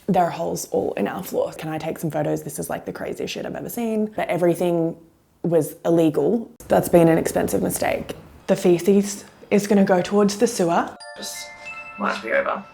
There are holes all in our floor. Can I take some photos? This is like the craziest shit I've ever seen. But everything was illegal. That's been an expensive mistake. The feces is gonna go towards the sewer. Just want it to be over.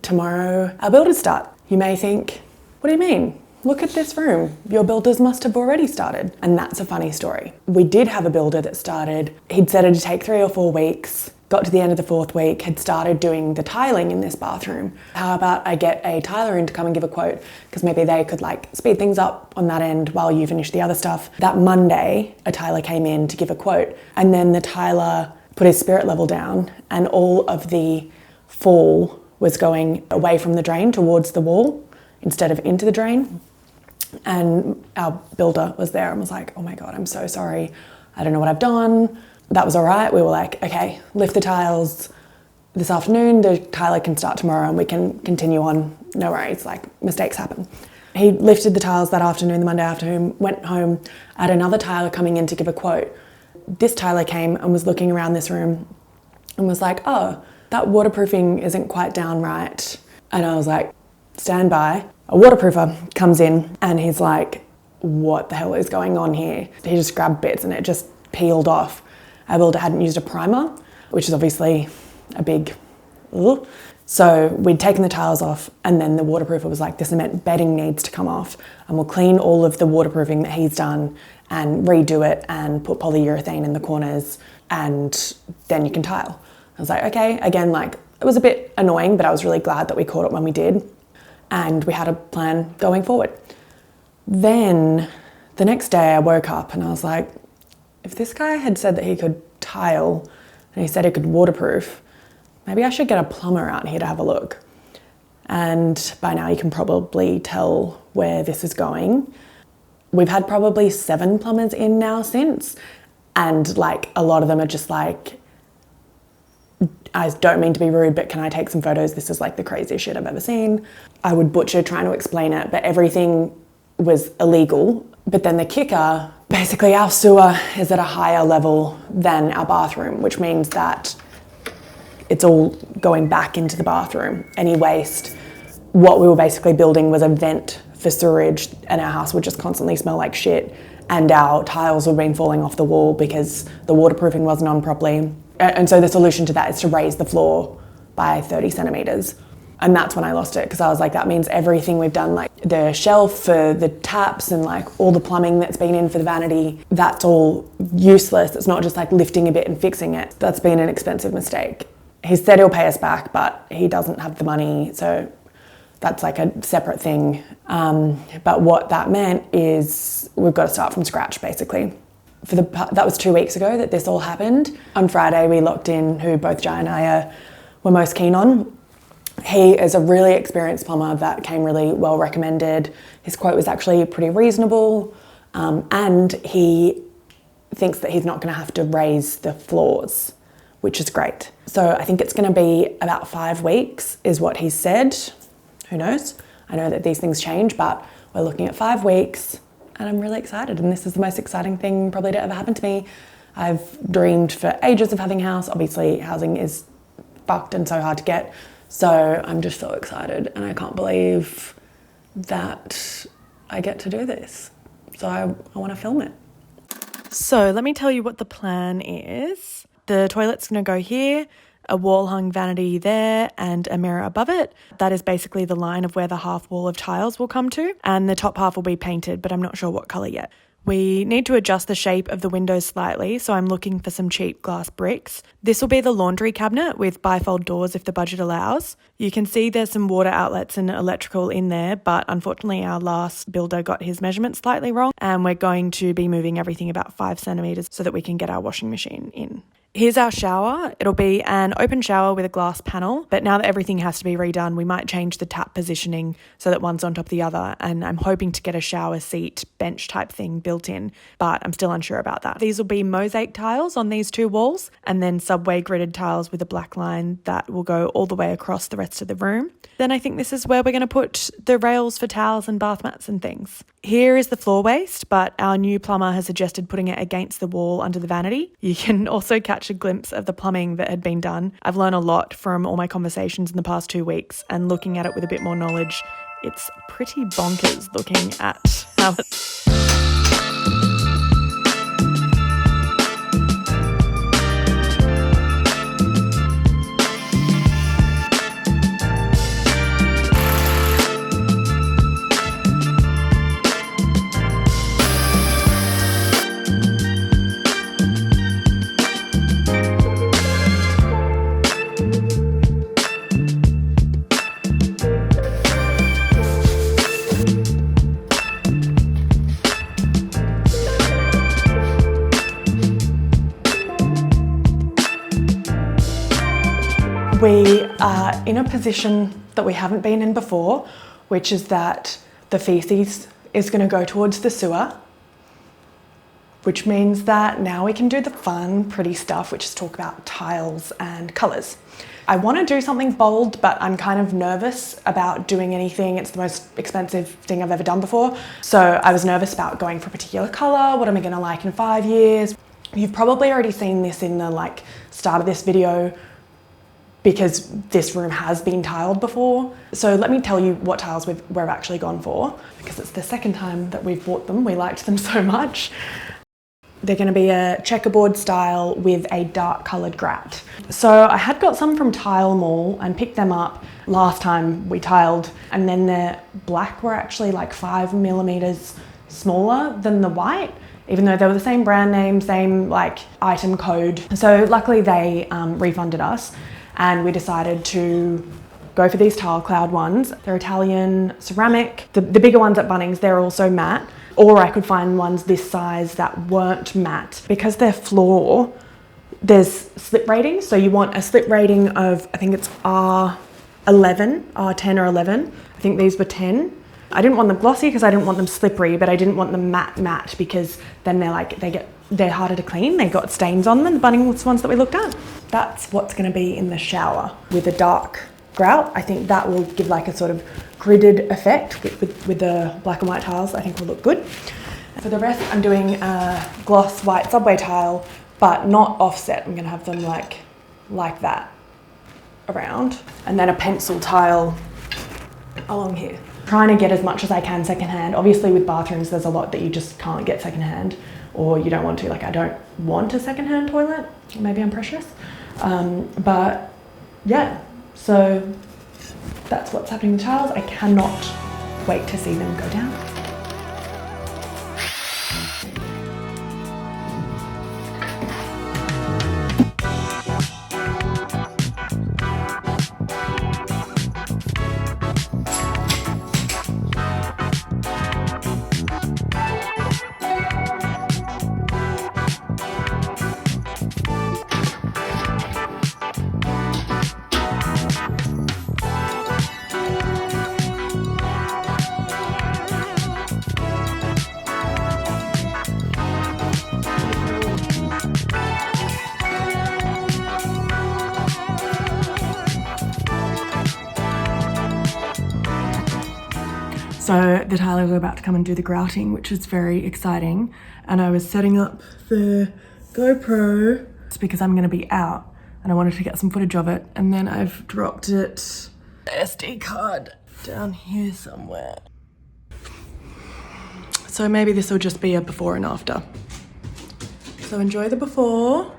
Tomorrow, our builders start. You may think, what do you mean? Look at this room. Your builders must have already started. And that's a funny story. We did have a builder that started. He'd said it'd take 3 or 4 weeks, got to the end of the 4th week, had started doing the tiling in this bathroom. How about I get a tiler in to come and give a quote? Because maybe they could like speed things up on that end while you finish the other stuff. That Monday, a tiler came in to give a quote. And then the tiler put his spirit level down and all of the fall was going away from the drain towards the wall instead of into the drain. And our builder was there and was like, oh my God, I'm so sorry. I don't know what I've done. That was all right. We were like, okay, lift the tiles this afternoon. The tiler can start tomorrow and we can continue on. No worries, like mistakes happen. He lifted the tiles that afternoon, the Monday afternoon, went home, had another tiler coming in to give a quote. This tiler came and was looking around this room and was like, oh, that waterproofing isn't quite down right. And I was like, stand by. A waterproofer comes in and he's like, what the hell is going on here? He just grabbed bits and it just peeled off. Our builder hadn't used a primer, which is obviously a big, ugh. So we'd taken the tiles off and then the waterproofer was like, the cement bedding needs to come off and we'll clean all of the waterproofing that he's done and redo it and put polyurethane in the corners and then you can tile. I was like, okay, again, like it was a bit annoying, but I was really glad that we caught it when we did. And we had a plan going forward. Then the next day I woke up and I was like, if this guy had said that he could tile and he said he could waterproof, maybe I should get a plumber out here to have a look. And by now you can probably tell where this is going. We've had probably 7 plumbers in now since. And like a lot of them are just like, I don't mean to be rude, but can I take some photos? This is like the craziest shit I've ever seen. I would butcher trying to explain it, but everything was illegal. But then the kicker, basically our sewer is at a higher level than our bathroom, which means that it's all going back into the bathroom. Any waste. What we were basically building was a vent for sewerage and our house would just constantly smell like shit. And our tiles were being falling off the wall because the waterproofing wasn't on properly. And so the solution to that is to raise the floor by 30 centimeters. And that's when I lost it because I was like, that means everything we've done, like the shelf for the taps and like all the plumbing that's been in for the vanity, that's all useless. It's not just like lifting a bit and fixing it. That's been an expensive mistake. He said he'll pay us back, but he doesn't have the money. So that's like a separate thing. But what that meant is we've got to start from scratch basically. That was 2 weeks ago that this all happened. On Friday, we locked in who both Jai and I were most keen on. He is a really experienced plumber that came really well recommended. His quote was actually pretty reasonable, and he thinks that he's not going to have to raise the floors, which is great. So I think it's going to be about 5 weeks is what he said. Who knows? I know that these things change, but we're looking at 5 weeks. And I'm really excited, and this is the most exciting thing probably to ever happen to me. I've dreamed for ages of having a house. Obviously, housing is fucked and so hard to get. So I'm just so excited, and I can't believe that I get to do this. So I want to film it. So let me tell you what the plan is. The toilet's going to go here, a wall-hung vanity there and a mirror above it. That is basically the line of where the half wall of tiles will come to, and the top half will be painted, but I'm not sure what colour yet. We need to adjust the shape of the windows slightly, so I'm looking for some cheap glass bricks. This will be the laundry cabinet with bifold doors if the budget allows. You can see there's some water outlets and electrical in there, but unfortunately our last builder got his measurements slightly wrong, and we're going to be moving everything about 5 centimetres so that we can get our washing machine in. Here's our shower. It'll be an open shower with a glass panel, but now that everything has to be redone, we might change the tap positioning so that one's on top of the other, and I'm hoping to get a shower seat bench type thing built in, but I'm still unsure about that. These will be mosaic tiles on these 2 walls, and then subway gridded tiles with a black line that will go all the way across the rest rest of the room. Then I think this is where we're going to put the rails for towels and bath mats and things. Here is the floor waste, but our new plumber has suggested putting it against the wall under the vanity. You can also catch a glimpse of the plumbing that had been done. I've learned a lot from all my conversations in the past 2 weeks, and looking at it with a bit more knowledge, it's pretty bonkers looking at how it's... We are in a position that we haven't been in before, which is that the feces is going to go towards the sewer, which means that now we can do the fun, pretty stuff, which is talk about tiles and colours. I want to do something bold, but I'm kind of nervous about doing anything. It's the most expensive thing I've ever done before. So I was nervous about going for a particular colour. What am I going to like in 5 years? You've probably already seen this in the start of this video, because this room has been tiled before. So let me tell you what tiles we've actually gone for, because it's the second time that we've bought them. We liked them so much. They're going to be a checkerboard style with a dark coloured grout. So I had got some from Tile Mall and picked them up last time we tiled, and then the black were actually 5mm smaller than the white, even though they were the same brand name, same item code. So luckily they refunded us, and we decided to go for these Tile Cloud ones. They're Italian ceramic. The bigger ones at Bunnings, they're also matte, or I could find ones this size that weren't matte. Because they're floor, there's slip ratings. So you want a slip rating of, I think it's R10 or 11. I think these were 10. I didn't want them glossy because I didn't want them slippery, but I didn't want them matte because then they're harder to clean. They got stains on them, the Bunnings ones that we looked at. That's what's going to be in the shower with a dark grout. I think that will give a sort of gridded effect with the black and white tiles. I think will look good. For the rest, I'm doing a gloss white subway tile, but not offset. I'm going to have them like that around, and then a pencil tile along here. Trying to get as much as I can secondhand. Obviously with bathrooms, there's a lot that you just can't get secondhand, or you don't want to. I don't want a secondhand toilet. Maybe I'm precious. But yeah, so that's what's happening with tiles. I cannot wait to see them go down. So the tilers are about to come and do the grouting, which is very exciting. And I was setting up the GoPro because I'm gonna be out and I wanted to get some footage of it. And then I've dropped it, the SD card, down here somewhere. So maybe this will just be a before and after. So enjoy the before.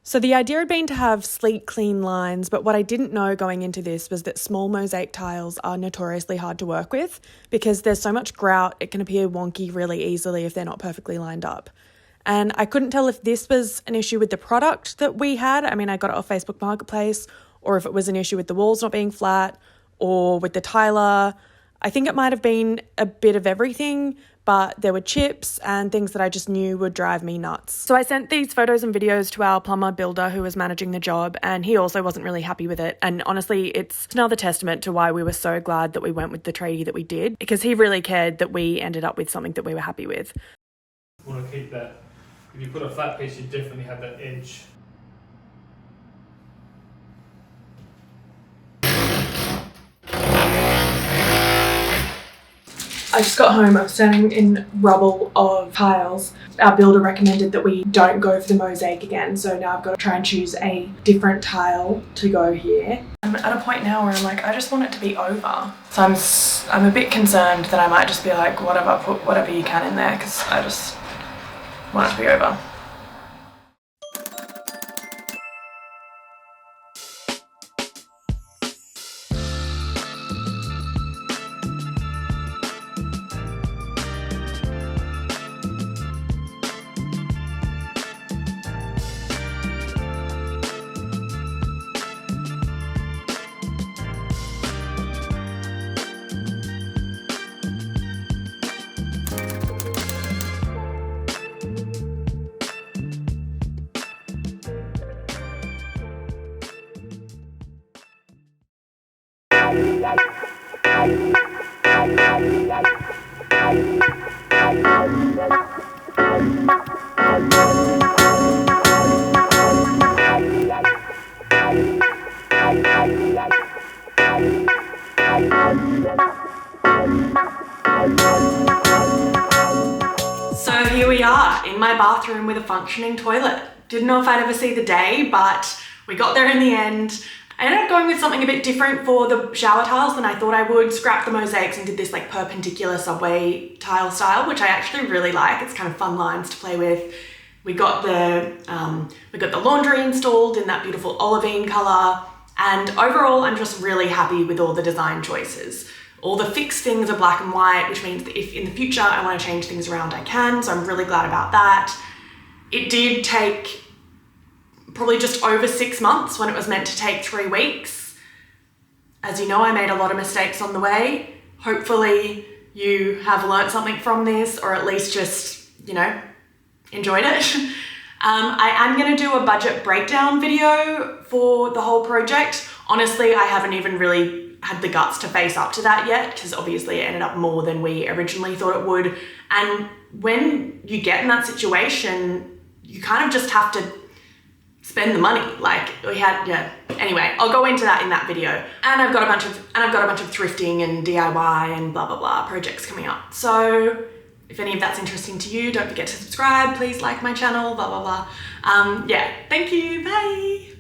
So the idea had been to have sleek, clean lines, but what I didn't know going into this was that small mosaic tiles are notoriously hard to work with because there's so much grout, it can appear wonky really easily if they're not perfectly lined up. And I couldn't tell if this was an issue with the product that we had. I mean, I got it off Facebook Marketplace, or if it was an issue with the walls not being flat, or with the tiler. I think it might have been a bit of everything, but there were chips and things that I just knew would drive me nuts. So I sent these photos and videos to our plumber builder who was managing the job, and he also wasn't really happy with it. And honestly, it's another testament to why we were so glad that we went with the tradie that we did, because he really cared that we ended up with something that we were happy with. You want to keep that. If you put a flat piece, you definitely have that edge I just got home, I was standing in rubble of tiles. Our builder recommended that we don't go for the mosaic again, so now I've got to try and choose a different tile to go here. I'm at a point now where I'm like, I just want it to be over. So I'm a bit concerned that I might just be like, whatever, put whatever you can in there, because I just want it to be over. So here we are in my bathroom with a functioning toilet. Didn't know if I'd ever see the day, but we got there in the end. I ended up going with something a bit different for the shower tiles than I thought I would. Scrapped the mosaics and did this like perpendicular subway tile style, which I actually really like. It's kind of fun lines to play with. We got the laundry installed in that beautiful olivine color. And overall, I'm just really happy with all the design choices. All the fixed things are black and white, which means that if in the future I want to change things around, I can. So I'm really glad about that. It did take probably just over 6 months when it was meant to take 3 weeks. As you know, I made a lot of mistakes on the way. Hopefully you have learnt something from this, or at least just, you know, enjoyed it. I am going to do a budget breakdown video for the whole project. Honestly, I haven't even really had the guts to face up to that yet, because obviously it ended up more than we originally thought it would. And when you get in that situation, you kind of just have to spend the money. Like anyway, I'll go into that in that video. And I've got a bunch of thrifting and DIY and blah blah blah projects coming up. So if any of that's interesting to you, don't forget to subscribe, please like my channel, blah blah blah. Yeah, thank you, bye.